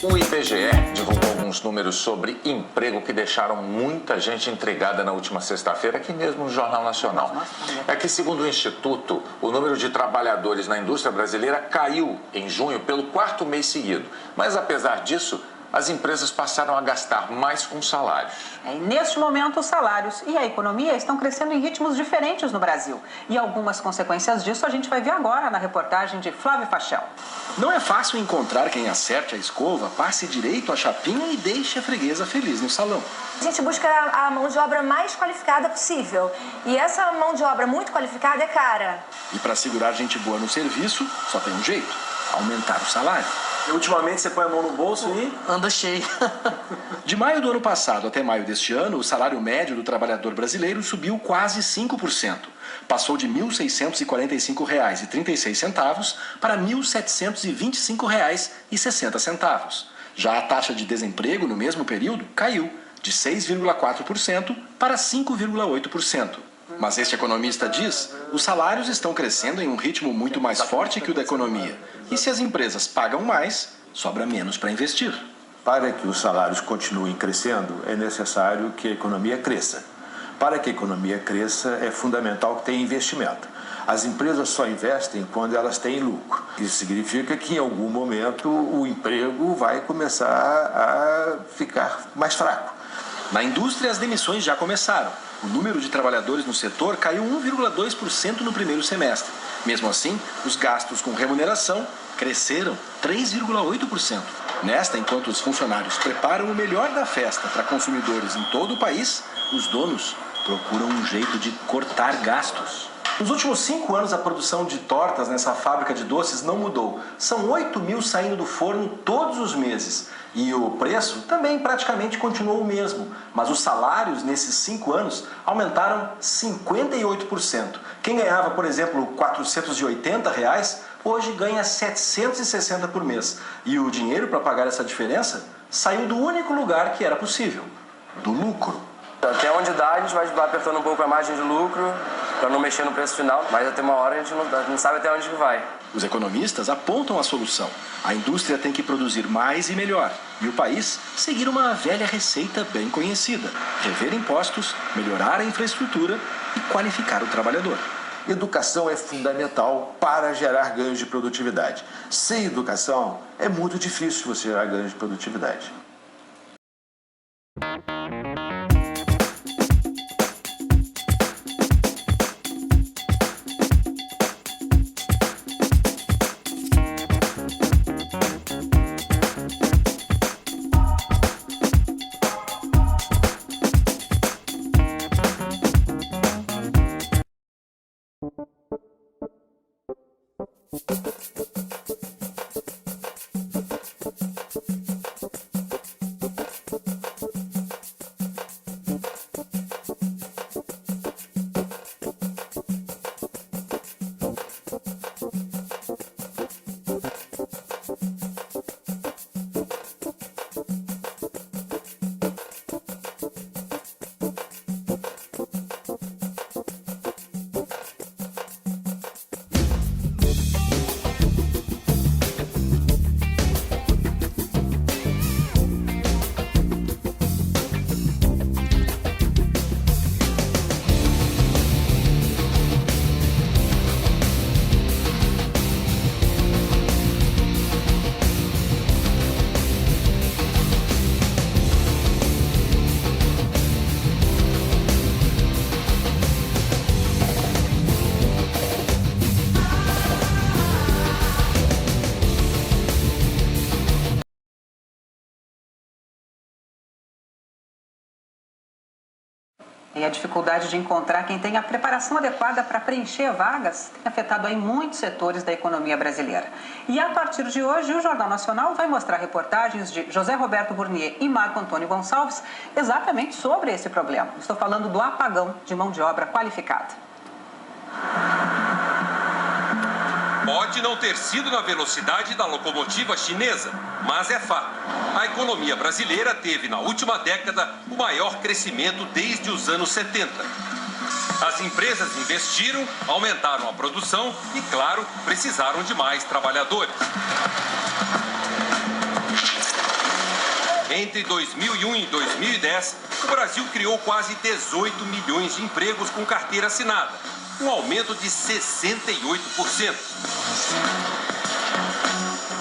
O IBGE divulgou alguns números sobre emprego que deixaram muita gente intrigada na última sexta-feira, aqui mesmo no Jornal Nacional. É que, segundo o Instituto, o número de trabalhadores na indústria brasileira caiu em junho pelo quarto mês seguido. Mas, apesar disso, as empresas passaram a gastar mais com salários. E neste momento, os salários e a economia estão crescendo em ritmos diferentes no Brasil. E algumas consequências disso a gente vai ver agora na reportagem de Flávio Fachel. Não é fácil encontrar quem acerte a escova, passe direito a chapinha e deixe a freguesa feliz no salão. A gente busca a mão de obra mais qualificada possível. E essa mão de obra muito qualificada é cara. E para segurar gente boa no serviço, só tem um jeito: aumentar o salário. E ultimamente você põe a mão no bolso e anda cheio. De maio do ano passado até maio deste ano, o salário médio do trabalhador brasileiro subiu quase 5%. Passou de R$ 1.645,36 para R$ 1.725,60. Já a taxa de desemprego no mesmo período caiu de 6,4% para 5,8%. Mas este economista diz, os salários estão crescendo em um ritmo muito mais forte que o da economia. E se as empresas pagam mais, sobra menos para investir. Para que os salários continuem crescendo, é necessário que a economia cresça. Para que a economia cresça, é fundamental que tenha investimento. As empresas só investem quando elas têm lucro. Isso significa que, em algum momento, o emprego vai começar a ficar mais fraco. Na indústria, as demissões já começaram. O número de trabalhadores no setor caiu 1,2% no primeiro semestre. Mesmo assim, os gastos com remuneração cresceram 3,8%. Nesta, enquanto os funcionários preparam o melhor da festa para consumidores em todo o país, os donos procuram um jeito de cortar gastos. nos últimos 5 anos a produção de tortas nessa fábrica de doces não mudou. São 8.000 saindo do forno todos os meses. E o preço também praticamente continuou o mesmo. Mas os salários nesses 5 anos aumentaram 58%. Quem ganhava, por exemplo, R$ 480, hoje ganha 760 por mês. E o dinheiro para pagar essa diferença saiu do único lugar que era possível, do lucro. Até onde dá, a gente vai apertando um pouco a margem de lucro para não mexer no preço final, mas até uma hora a gente não sabe até onde que vai. Os economistas apontam a solução. A indústria tem que produzir mais e melhor. E o país seguir uma velha receita bem conhecida: rever impostos, melhorar a infraestrutura e qualificar o trabalhador. Educação é fundamental para gerar ganhos de produtividade. Sem educação, é muito difícil você gerar ganhos de produtividade. E a dificuldade de encontrar quem tenha a preparação adequada para preencher vagas tem afetado aí muitos setores da economia brasileira. E a partir de hoje, o Jornal Nacional vai mostrar reportagens de José Roberto Burnier e Marco Antônio Gonçalves exatamente sobre esse problema. Estou falando do apagão de mão de obra qualificada. Pode não ter sido na velocidade da locomotiva chinesa, mas é fato. A economia brasileira teve, na última década, o maior crescimento desde os anos 70. As empresas investiram, aumentaram a produção e, claro, precisaram de mais trabalhadores. Entre 2001 e 2010, o Brasil criou quase 18 milhões de empregos com carteira assinada, um aumento de 68%.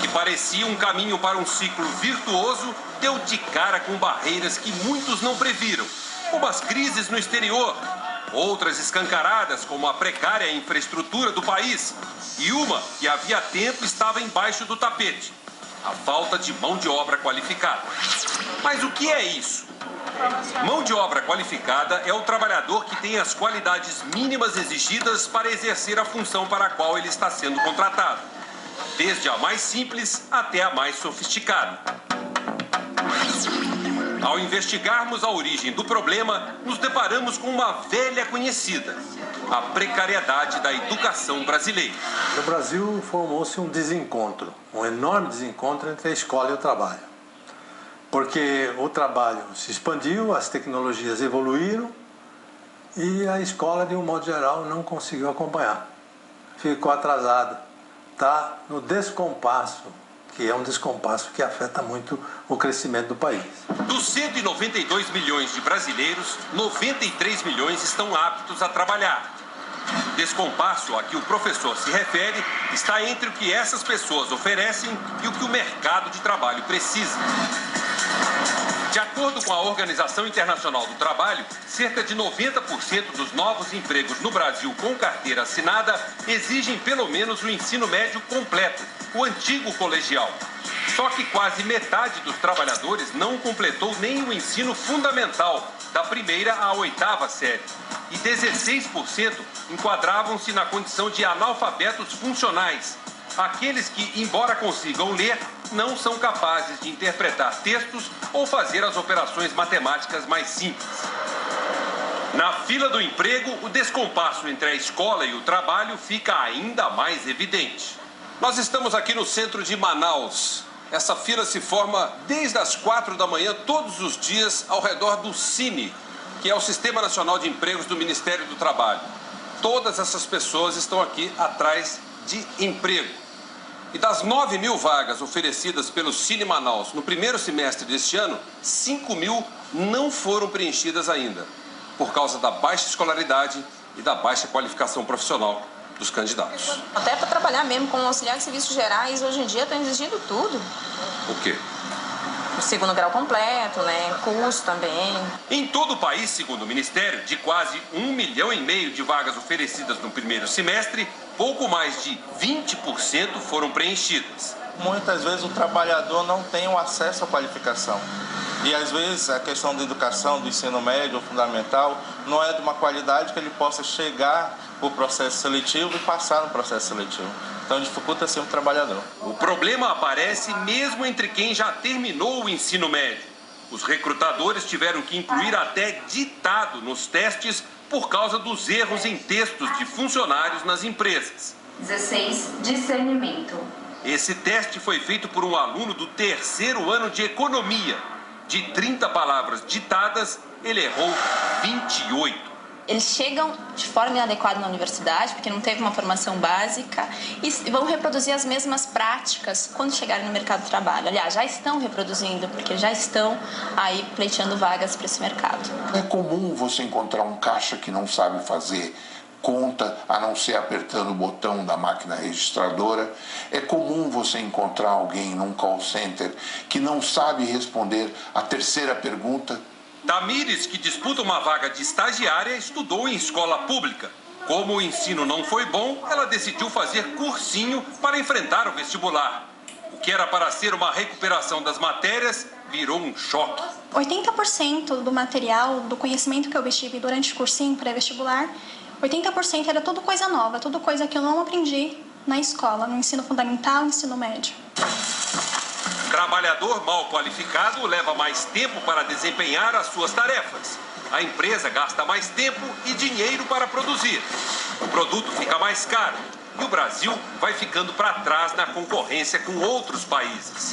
Que parecia um caminho para um ciclo virtuoso, deu de cara com barreiras que muitos não previram, como as crises no exterior, outras escancaradas, como a precária infraestrutura do país, e uma que havia tempo estava embaixo do tapete: a falta de mão de obra qualificada. Mas o que é isso? Mão de obra qualificada é o trabalhador que tem as qualidades mínimas exigidas para exercer a função para a qual ele está sendo contratado, desde a mais simples até a mais sofisticada. Ao investigarmos a origem do problema, nos deparamos com uma velha conhecida: a precariedade da educação brasileira. No Brasil formou-se um desencontro, um enorme desencontro entre a escola e o trabalho. Porque o trabalho se expandiu, as tecnologias evoluíram e a escola, de um modo geral, não conseguiu acompanhar. Ficou atrasada. Está no descompasso, que é um descompasso que afeta muito o crescimento do país. Dos 192 milhões de brasileiros, 93 milhões estão aptos a trabalhar. O descompasso a que o professor se refere está entre o que essas pessoas oferecem e o que o mercado de trabalho precisa. De acordo com a Organização Internacional do Trabalho, cerca de 90% dos novos empregos no Brasil com carteira assinada exigem pelo menos o ensino médio completo, o antigo colegial. Só que quase metade dos trabalhadores não completou nem o ensino fundamental, da primeira à oitava série. E 16% enquadravam-se na condição de analfabetos funcionais, aqueles que, embora consigam ler, não são capazes de interpretar textos ou fazer as operações matemáticas mais simples. Na fila do emprego, o descompasso entre a escola e o trabalho fica ainda mais evidente. Nós estamos aqui no centro de Manaus. Essa fila se forma desde as 4 da manhã, todos os dias, ao redor do Cine, que é o Sistema Nacional de Empregos do Ministério do Trabalho. Todas essas pessoas estão aqui atrás de emprego. E das 9.000 vagas oferecidas pelo Cine Manaus no primeiro semestre deste ano, 5.000 não foram preenchidas ainda, por causa da baixa escolaridade e da baixa qualificação profissional dos candidatos. Até para trabalhar mesmo como auxiliar de serviços gerais, hoje em dia estão exigindo tudo. O quê? O segundo grau completo, né? Curso também. Em todo o país, segundo o Ministério, de quase 1,5 milhão de vagas oferecidas no primeiro semestre, pouco mais de 20% foram preenchidas. Muitas vezes o trabalhador não tem o acesso à qualificação. E às vezes a questão da educação, do ensino médio ou fundamental, não é de uma qualidade que ele possa chegar o processo seletivo e passar no processo seletivo. Então dificulta sempre o trabalhador. O problema aparece mesmo entre quem já terminou o ensino médio. Os recrutadores tiveram que incluir até ditado nos testes por causa dos erros em textos de funcionários nas empresas. 16. Discernimento. Esse teste foi feito por um aluno do 3º ano de economia. De 30 palavras ditadas, ele errou 28. Eles chegam de forma inadequada na universidade, porque não teve uma formação básica, e vão reproduzir as mesmas práticas quando chegarem no mercado de trabalho. Aliás, já estão reproduzindo, porque já estão aí pleiteando vagas para esse mercado. É comum você encontrar um caixa que não sabe fazer conta, a não ser apertando o botão da máquina registradora. É comum você encontrar alguém num call center que não sabe responder a terceira pergunta. Tamires, que disputa uma vaga de estagiária, estudou em escola pública. Como o ensino não foi bom, ela decidiu fazer cursinho para enfrentar o vestibular. O que era para ser uma recuperação das matérias virou um choque. 80% do material, do conhecimento que eu obtive durante o cursinho pré-vestibular, 80% era tudo coisa nova, tudo coisa que eu não aprendi na escola, no ensino fundamental e ensino médio. Trabalhador mal qualificado leva mais tempo para desempenhar as suas tarefas. A empresa gasta mais tempo e dinheiro para produzir. O produto fica mais caro e o Brasil vai ficando para trás na concorrência com outros países.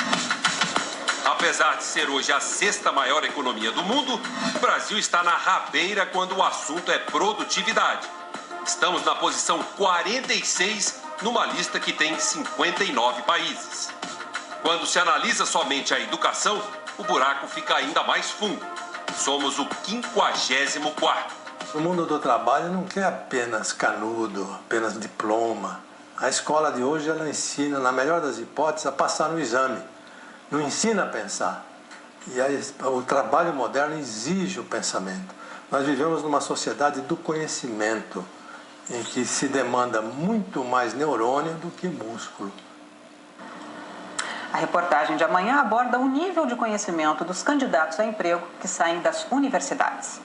Apesar de ser hoje a 6ª maior economia do mundo, o Brasil está na rabeira quando o assunto é produtividade. Estamos na posição 46 numa lista que tem 59 países. Quando se analisa somente a educação, o buraco fica ainda mais fundo. Somos o 54º. O mundo do trabalho não quer apenas canudo, apenas diploma. A escola de hoje ela ensina, na melhor das hipóteses, a passar no exame. Não ensina a pensar. E aí, o trabalho moderno exige o pensamento. Nós vivemos numa sociedade do conhecimento, em que se demanda muito mais neurônio do que músculo. A reportagem de amanhã aborda o nível de conhecimento dos candidatos a emprego que saem das universidades.